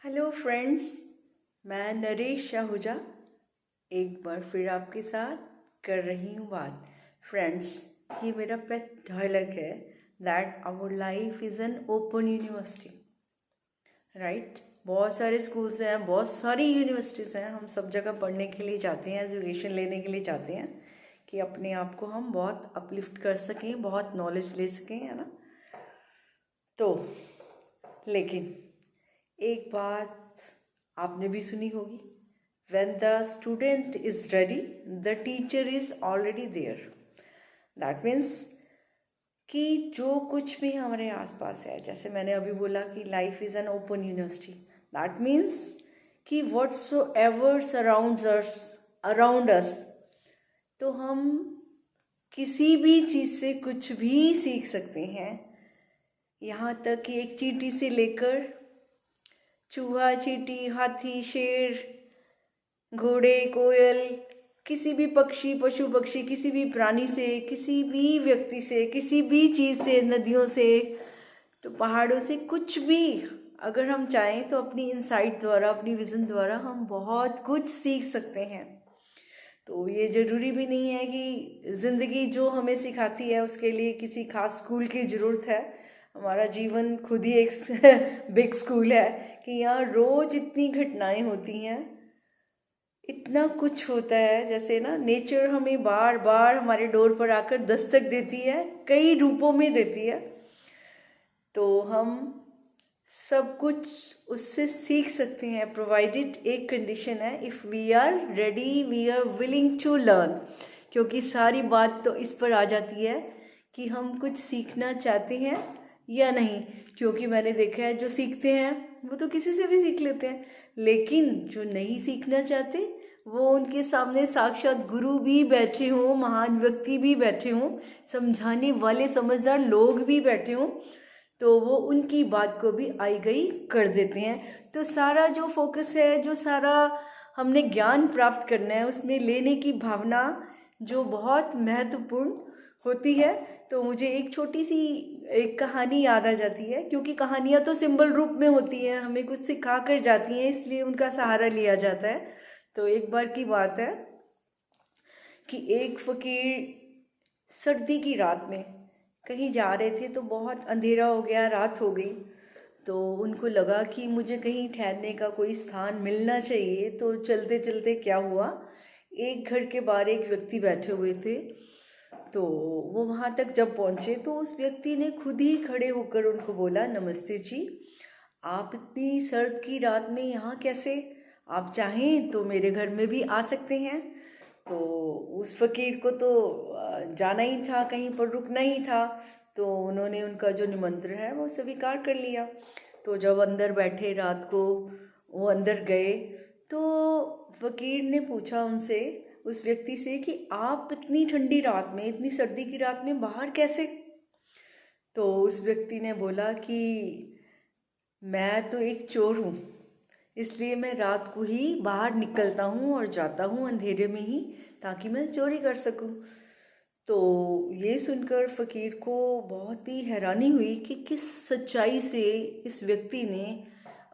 Hello friends, मैं नरेश शाहुजा एक बार फिर आपके साथ कर रही हूँ बात। फ्रेंड्स, ये मेरा पेट डायलॉग है that our life is an open university. Right, बहुत सारे स्कूल्स हैं, बहुत सारी यूनिवर्सिटीज़ हैं, हम सब जगह पढ़ने के लिए जाते हैं, एजुकेशन लेने के लिए जाते हैं कि अपने आप को हम बहुत अपलिफ्ट कर सकें, बहुत नॉलेज ले सकें, है ना। तो लेकिन एक बात आपने भी सुनी होगी, when the student is ready the teacher is already there. that means कि जो कुछ भी हमारे आसपास है, जैसे मैंने अभी बोला कि life is an open university, that means कि whatsoever surrounds us around us, तो हम किसी भी चीज़ से कुछ भी सीख सकते हैं। यहाँ तक कि एक चींटी से लेकर चूहा, चींटी, हाथी, शेर, घोड़े, कोयल, किसी भी पक्षी, पशु पक्षी, किसी भी प्राणी से, किसी भी व्यक्ति से, किसी भी चीज़ से, नदियों से, तो पहाड़ों से, कुछ भी अगर हम चाहें तो अपनी इंसाइट द्वारा, अपनी विज़न द्वारा हम बहुत कुछ सीख सकते हैं। तो ये ज़रूरी भी नहीं है कि ज़िंदगी जो हमें सिखाती है उसके लिए किसी खास स्कूल की ज़रूरत है। हमारा जीवन खुद ही एक बिग स्कूल है कि यहाँ रोज़ इतनी घटनाएं होती हैं, इतना कुछ होता है। जैसे ना, नेचर हमें बार बार हमारे डोर पर आकर दस्तक देती है, कई रूपों में देती है, तो हम सब कुछ उससे सीख सकते हैं, प्रोवाइडेड एक कंडीशन है, if we are ready, we are willing to learn. क्योंकि सारी बात तो इस पर आ जाती है कि हम कुछ सीखना चाहते हैं या नहीं। क्योंकि मैंने देखा है, जो सीखते हैं वो तो किसी से भी सीख लेते हैं, लेकिन जो नहीं सीखना चाहते वो उनके सामने साक्षात गुरु भी बैठे हों, महान व्यक्ति भी बैठे हों, समझाने वाले समझदार लोग भी बैठे हों, तो वो उनकी बात को भी आई गई कर देते हैं। तो सारा जो फोकस है, जो सारा हमने ज्ञान प्राप्त करना है, उसमें लेने की भावना जो बहुत महत्वपूर्ण होती है। तो मुझे एक छोटी सी एक कहानी याद आ जाती है, क्योंकि कहानियाँ तो सिंबल रूप में होती हैं, हमें कुछ सिखा कर जाती हैं, इसलिए उनका सहारा लिया जाता है। तो एक बार की बात है कि एक फकीर सर्दी की रात में कहीं जा रहे थे, तो बहुत अंधेरा हो गया, रात हो गई, तो उनको लगा कि मुझे कहीं ठहरने का कोई स्थान मिलना चाहिए। तो चलते चलते क्या हुआ, एक घर के बाहर एक व्यक्ति बैठे हुए थे, तो वो वहाँ तक जब पहुँचे तो उस व्यक्ति ने खुद ही खड़े होकर उनको बोला, नमस्ते जी, आप इतनी सर्द की रात में यहाँ कैसे? आप चाहें तो मेरे घर में भी आ सकते हैं। तो उस फकीर को तो जाना ही था, कहीं पर रुकना ही था, तो उन्होंने उनका जो निमंत्रण है वो स्वीकार कर लिया। तो जब अंदर बैठे रात को, वो अंदर गए, तो फकीर ने पूछा उनसे, उस व्यक्ति से, कि आप इतनी ठंडी रात में, इतनी सर्दी की रात में बाहर कैसे? तो उस व्यक्ति ने बोला कि मैं तो एक चोर हूँ, इसलिए मैं रात को ही बाहर निकलता हूँ और जाता हूँ अंधेरे में ही, ताकि मैं चोरी कर सकूँ। तो ये सुनकर फ़कीर को बहुत ही हैरानी हुई कि किस सच्चाई से इस व्यक्ति ने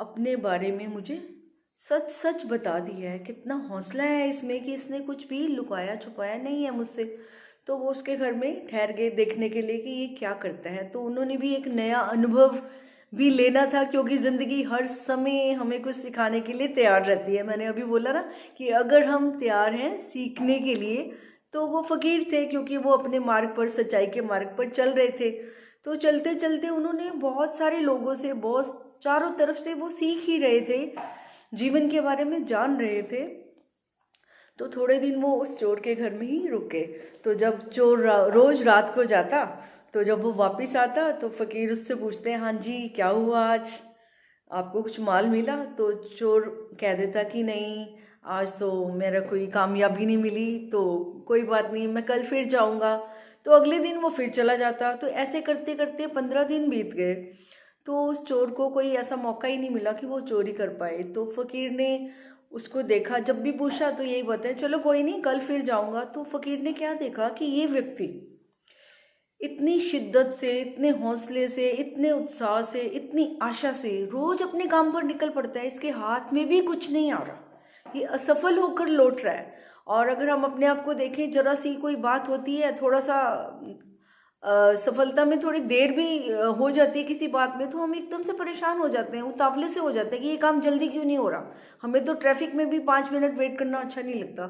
अपने बारे में मुझे सच सच बता दिया है। कितना हौसला है इसमें कि इसने कुछ भी लुकाया छुपाया नहीं है मुझसे। तो वो उसके घर में ठहर गए देखने के लिए कि ये क्या करता है। तो उन्होंने भी एक नया अनुभव भी लेना था, क्योंकि ज़िंदगी हर समय हमें कुछ सिखाने के लिए तैयार रहती है। मैंने अभी बोला ना कि अगर हम तैयार हैं सीखने के लिए, तो वो फ़कीर थे, क्योंकि वो अपने मार्ग पर, सच्चाई के मार्ग पर चल रहे थे। तो चलते चलते उन्होंने बहुत सारे लोगों से, बहुत चारों तरफ से वो सीख ही रहे थे, जीवन के बारे में जान रहे थे। तो थोड़े दिन वो उस चोर के घर में ही रुके। तो जब चोर रोज रात को जाता, तो जब वो वापस आता तो फकीर उससे पूछते हैं, हाँ जी क्या हुआ आज, आपको कुछ माल मिला? तो चोर कह देता कि नहीं, आज तो मेरा कोई कामयाबी नहीं मिली, तो कोई बात नहीं, मैं कल फिर जाऊंगा। तो अगले दिन वो फिर चला जाता। तो ऐसे करते करते 15 दिन बीत गए, तो उस चोर को कोई ऐसा मौका ही नहीं मिला कि वो चोरी कर पाए। तो फकीर ने उसको देखा, जब भी पूछा तो यही बताया, चलो कोई नहीं, कल फिर जाऊंगा। तो फकीर ने क्या देखा कि ये व्यक्ति इतनी शिद्दत से, इतने हौसले से, इतने उत्साह से, इतनी आशा से रोज अपने काम पर निकल पड़ता है। इसके हाथ में भी कुछ नहीं आ रहा, ये असफल होकर लौट रहा है। और अगर हम अपने आप को देखें, जरा सी कोई बात होती है, थोड़ा सा सफलता में थोड़ी देर भी हो जाती है किसी बात में, तो हम एकदम से परेशान हो जाते हैं, उतावले से हो जाते हैं कि ये काम जल्दी क्यों नहीं हो रहा। हमें तो ट्रैफिक में भी 5 मिनट वेट करना अच्छा नहीं लगता।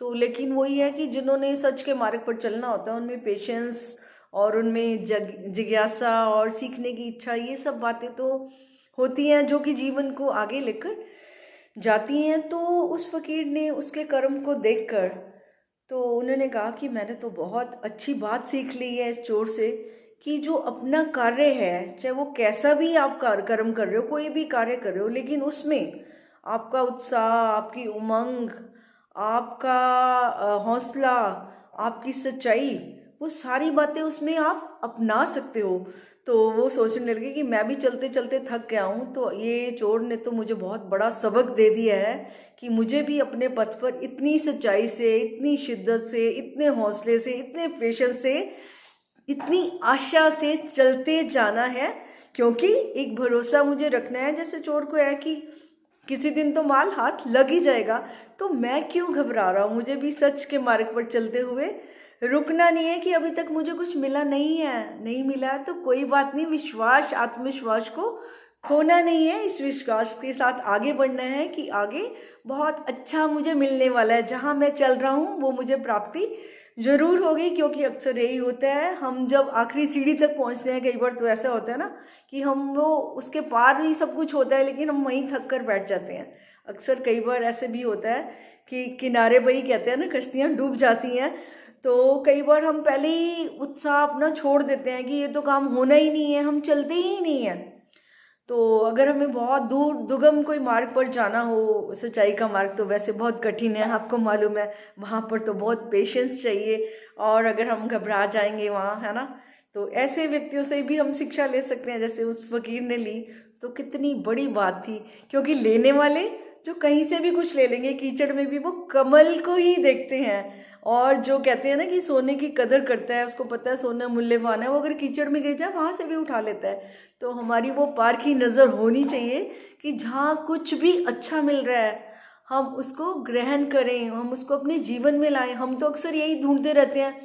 तो लेकिन वही है कि जिन्होंने सच के मार्ग पर चलना होता है, उनमें पेशेंस और उनमें जिज्ञासा और सीखने की इच्छा, ये सब बातें तो होती हैं जो कि जीवन को आगे लेकर जाती हैं। तो उस फकीर ने उसके कर्म को देखकर तो उन्होंने कहा कि मैंने तो बहुत अच्छी बात सीख ली है इस चोर से, कि जो अपना कार्य है, चाहे वो कैसा भी आप कर्म कर रहे हो, कोई भी कार्य कर रहे हो, लेकिन उसमें आपका उत्साह, आपकी उमंग, आपका हौसला, आपकी सच्चाई, वो सारी बातें उसमें आप अपना सकते हो। तो वो सोचने लगे कि मैं भी चलते चलते थक गया हूँ, तो ये चोर ने तो मुझे बहुत बड़ा सबक दे दिया है कि मुझे भी अपने पथ पर इतनी सच्चाई से, इतनी शिद्दत से, इतने हौसले से, इतने पेशेंस से, इतनी आशा से चलते जाना है। क्योंकि एक भरोसा मुझे रखना है, जैसे चोर को है कि किसी दिन तो माल हाथ लग ही जाएगा, तो मैं क्यों घबरा रहा हूँ। मुझे भी सच के मार्ग पर चलते हुए रुकना नहीं है कि अभी तक मुझे कुछ मिला नहीं है, नहीं मिला है तो कोई बात नहीं, विश्वास, आत्मविश्वास को खोना नहीं है। इस विश्वास के साथ आगे बढ़ना है कि आगे बहुत अच्छा मुझे मिलने वाला है, जहाँ मैं चल रहा हूँ वो मुझे प्राप्ति जरूर होगी। क्योंकि अक्सर यही होता है, हम जब आखिरी सीढ़ी तक पहुँचते हैं, कई बार तो ऐसा होता है ना कि हम वो उसके पार ही सब कुछ होता है, लेकिन हम वहीं थक कर बैठ जाते हैं। अक्सर कई बार ऐसे भी होता है कि किनारे पर ही कहते हैं ना, कश्तियाँ डूब जाती हैं। तो कई बार हम पहले ही उत्साह अपना छोड़ देते हैं कि ये तो काम होना ही नहीं है, हम चलते ही नहीं है। तो अगर हमें बहुत दूर दुगम कोई मार्ग पर जाना हो, सच्चाई का मार्ग तो वैसे बहुत कठिन है, आपको मालूम है, वहाँ पर तो बहुत पेशेंस चाहिए। और अगर हम घबरा जाएंगे वहाँ, है ना, तो ऐसे व्यक्तियों से भी हम शिक्षा ले सकते हैं, जैसे उस फकीर ने ली। तो कितनी बड़ी बात थी, क्योंकि लेने वाले जो कहीं से भी कुछ ले लेंगे, कीचड़ में भी वो कमल को ही देखते हैं। और जो कहते हैं ना कि सोने की कदर करता है, उसको पता है सोना मूल्यवान है, वो अगर कीचड़ में गिर जाए वहाँ से भी उठा लेता है। तो हमारी वो पारखी नज़र होनी चाहिए कि जहाँ कुछ भी अच्छा मिल रहा है हम उसको ग्रहण करें, हम उसको अपने जीवन में लाएं। हम तो अक्सर यही ढूंढते रहते हैं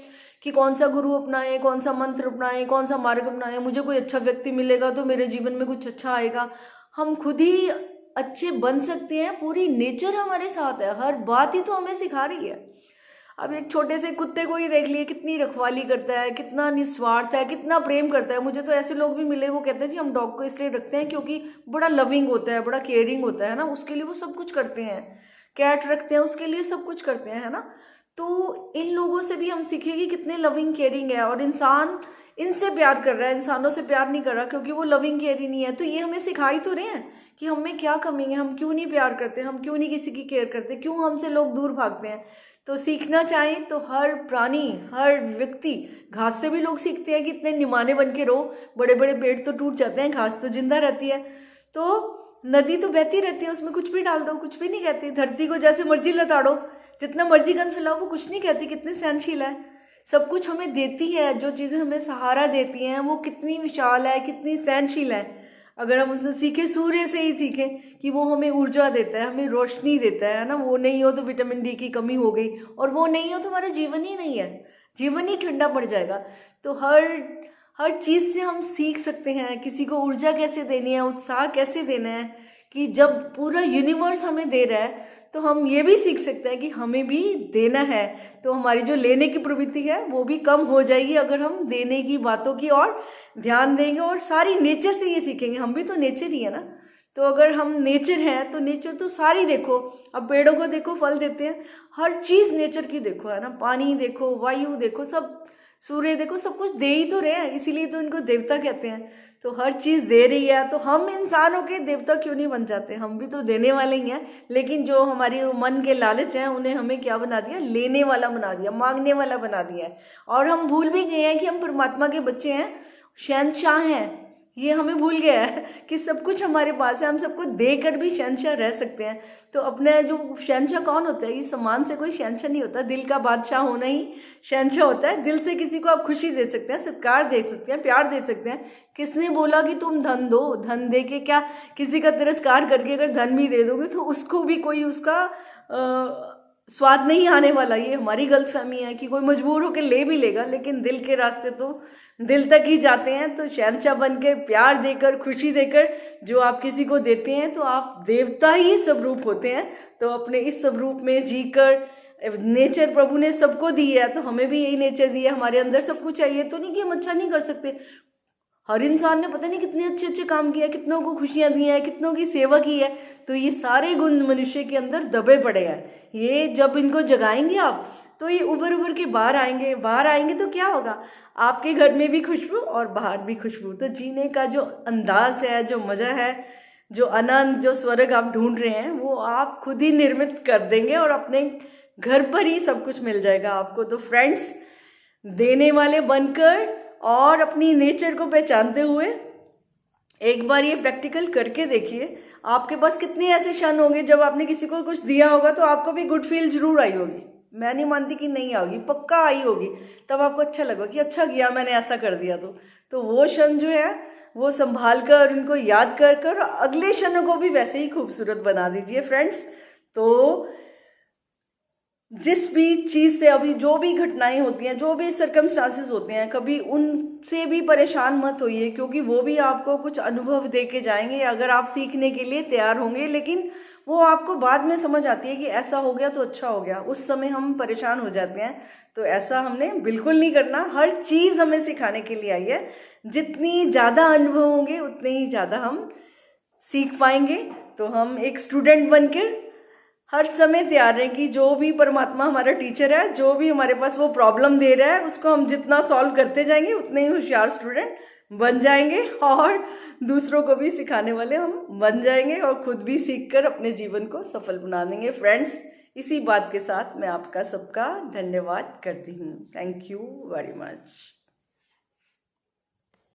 कि कौन सा गुरु अपनाएं, कौन सा मंत्र अपनाएं, कौन सा मार्ग अपनाएं, मुझे कोई अच्छा व्यक्ति मिलेगा तो मेरे जीवन में कुछ अच्छा आएगा। हम खुद ही अच्छे बन सकते हैं, पूरी नेचर हमारे साथ है, हर बात ही तो हमें सिखा रही है। अब एक छोटे से कुत्ते को ही देख लिए, कितनी रखवाली करता है, कितना निस्वार्थ है, कितना प्रेम करता है। मुझे तो ऐसे लोग भी मिले, वो कहते हैं जी हम डॉग को इसलिए रखते हैं क्योंकि बड़ा लविंग होता है, बड़ा केयरिंग होता है ना, उसके लिए वो सब कुछ करते हैं। कैट रखते हैं, उसके लिए सब कुछ करते हैं, है ना। तो इन लोगों से भी हम सीखें कि कितने लविंग केयरिंग है। और इंसान इनसे प्यार कर रहा है, इंसानों से प्यार नहीं कर रहा क्योंकि वो लविंग केयरिंग नहीं है। तो ये हमें सिखाई तो रहे हैं कि हम में क्या कमी है, हम क्यों नहीं प्यार करते, हम क्यों नहीं किसी की केयर करते, क्यों हमसे लोग दूर भागते हैं। तो सीखना चाहें तो हर प्राणी, हर व्यक्ति, घास से भी लोग सीखते हैं कि इतने निमाने बन के रहो, बड़े बड़े पेड़ तो टूट जाते हैं, घास तो जिंदा रहती है। तो नदी तो बहती रहती है, उसमें कुछ भी डाल दो कुछ भी नहीं कहती। धरती को जैसे मर्जी लताड़ो, जितना मर्जी गंद फैलाओ, वो कुछ नहीं कहती, कितनी सहनशील है, सब कुछ हमें देती है। जो चीज़ें हमें सहारा देती हैं वो कितनी विशाल है, कितनी सहनशील है। अगर हम उनसे सीखें, सूर्य से ही सीखें कि वो हमें ऊर्जा देता है, हमें रोशनी देता है ना। वो नहीं हो तो विटामिन डी की कमी हो गई, और वो नहीं हो तो हमारा जीवन ही नहीं है, जीवन ही ठंडा पड़ जाएगा। तो हर हर चीज़ से हम सीख सकते हैं किसी को ऊर्जा कैसे देनी है, उत्साह कैसे देना है। कि जब पूरा यूनिवर्स हमें दे रहा है तो हम ये भी सीख सकते हैं कि हमें भी देना है। तो हमारी जो लेने की प्रवृत्ति है वो भी कम हो जाएगी अगर हम देने की बातों की ओर ध्यान देंगे। और सारी नेचर से ये सीखेंगे, हम भी तो नेचर ही है ना। तो अगर हम नेचर हैं तो नेचर तो सारी देखो, अब पेड़ों को देखो फल देते हैं, हर चीज़ नेचर की देखो, है ना। पानी देखो, वायु देखो, सब, सूर्य देखो, सब कुछ दे ही तो रहे हैं, इसीलिए तो इनको देवता कहते हैं। तो हर चीज़ दे रही है, तो हम इंसानों के देवता क्यों नहीं बन जाते, हम भी तो देने वाले ही हैं। लेकिन जो हमारी मन के लालच हैं उन्हें हमें क्या बना दिया, लेने वाला बना दिया, मांगने वाला बना दिया है। और हम भूल भी गए हैं कि हम परमात्मा के बच्चे हैं, शहंशाह हैं। ये हमें भूल गया है कि सब कुछ हमारे पास है, हम सबको देकर भी शहंशाह रह सकते हैं। तो अपने जो शहंशाह कौन होता है, ये सम्मान से कोई शहंशाह नहीं होता, दिल का बादशाह होना ही शहंशाह होता है। दिल से किसी को आप खुशी दे सकते हैं, सत्कार दे सकते हैं, प्यार दे सकते हैं। किसने बोला कि तुम धन दो, धन दे के क्या, किसी का तिरस्कार करके अगर धन भी दे दोगे तो उसको भी कोई उसका स्वाद नहीं आने वाला। ये हमारी गलतफहमी है कि कोई मजबूर होकर ले भी लेगा, लेकिन दिल के रास्ते तो दिल तक ही जाते हैं। तो शहंशाह बन के प्यार देकर, खुशी देकर जो आप किसी को देते हैं तो आप देवता ही स्वरूप होते हैं। तो अपने इस स्वरूप में जीकर, नेचर प्रभु ने सबको दी है तो हमें भी यही नेचर दिया, हमारे अंदर सब कुछ चाहिए। तो नहीं कि हम अच्छा नहीं कर सकते, हर इंसान ने पता नहीं कितने अच्छे अच्छे काम किया, कितनों को खुशियां दी हैं, कितनों की सेवा की है। तो ये सारे गुण मनुष्य के अंदर दबे पड़े हैं। ये जब इनको जगाएंगे आप तो ये उभर उभर के बाहर आएंगे। बाहर आएंगे तो क्या होगा, आपके घर में भी खुशबू और बाहर भी खुशबू। तो जीने का जो अंदाज है, जो मज़ा है, जो आनंद, जो स्वर्ग आप ढूंढ रहे हैं वो आप खुद ही निर्मित कर देंगे और अपने घर पर ही सब कुछ मिल जाएगा आपको। तो फ्रेंड्स, देने वाले बनकर और अपनी नेचर को पहचानते हुए एक बार ये प्रैक्टिकल करके देखिए। आपके पास कितने ऐसे क्षण होंगे जब आपने किसी को कुछ दिया होगा तो आपको भी गुड फील जरूर आई होगी। मैं नहीं मानती कि नहीं आओगी, पक्का आई होगी। तब आपको अच्छा लगा कि अच्छा किया मैंने, ऐसा कर दिया। तो वो क्षण जो है वो संभाल कर, उनको याद कर कर अगले क्षणों को भी वैसे ही खूबसूरत बना दीजिए फ्रेंड्स। तो जिस भी चीज़ से अभी जो भी घटनाएं होती हैं, जो भी सर्कमस्टांसेस होते हैं, कभी उनसे भी परेशान मत होइए, क्योंकि वो भी आपको कुछ अनुभव दे के जाएंगे अगर आप सीखने के लिए तैयार होंगे। लेकिन वो आपको बाद में समझ आती है कि ऐसा हो गया तो अच्छा हो गया। उस समय हम परेशान हो जाते हैं, तो ऐसा हमने बिल्कुल नहीं करना। हर चीज़ हमें सिखाने के लिए आई है। जितनी ज़्यादा अनुभव होंगे उतने ही ज़्यादा हम सीख पाएंगे। तो हम एक स्टूडेंट बनकर हर समय तैयार रहें कि जो भी परमात्मा हमारा टीचर है, जो भी हमारे पास वो प्रॉब्लम दे रहा है, उसको हम जितना सॉल्व करते जाएंगे उतने ही होशियार स्टूडेंट बन जाएंगे और दूसरों को भी सिखाने वाले हम बन जाएंगे और खुद भी सीखकर अपने जीवन को सफल बना देंगे। फ्रेंड्स, इसी बात के साथ मैं आपका सबका धन्यवाद करती हूँ। Thank you very much.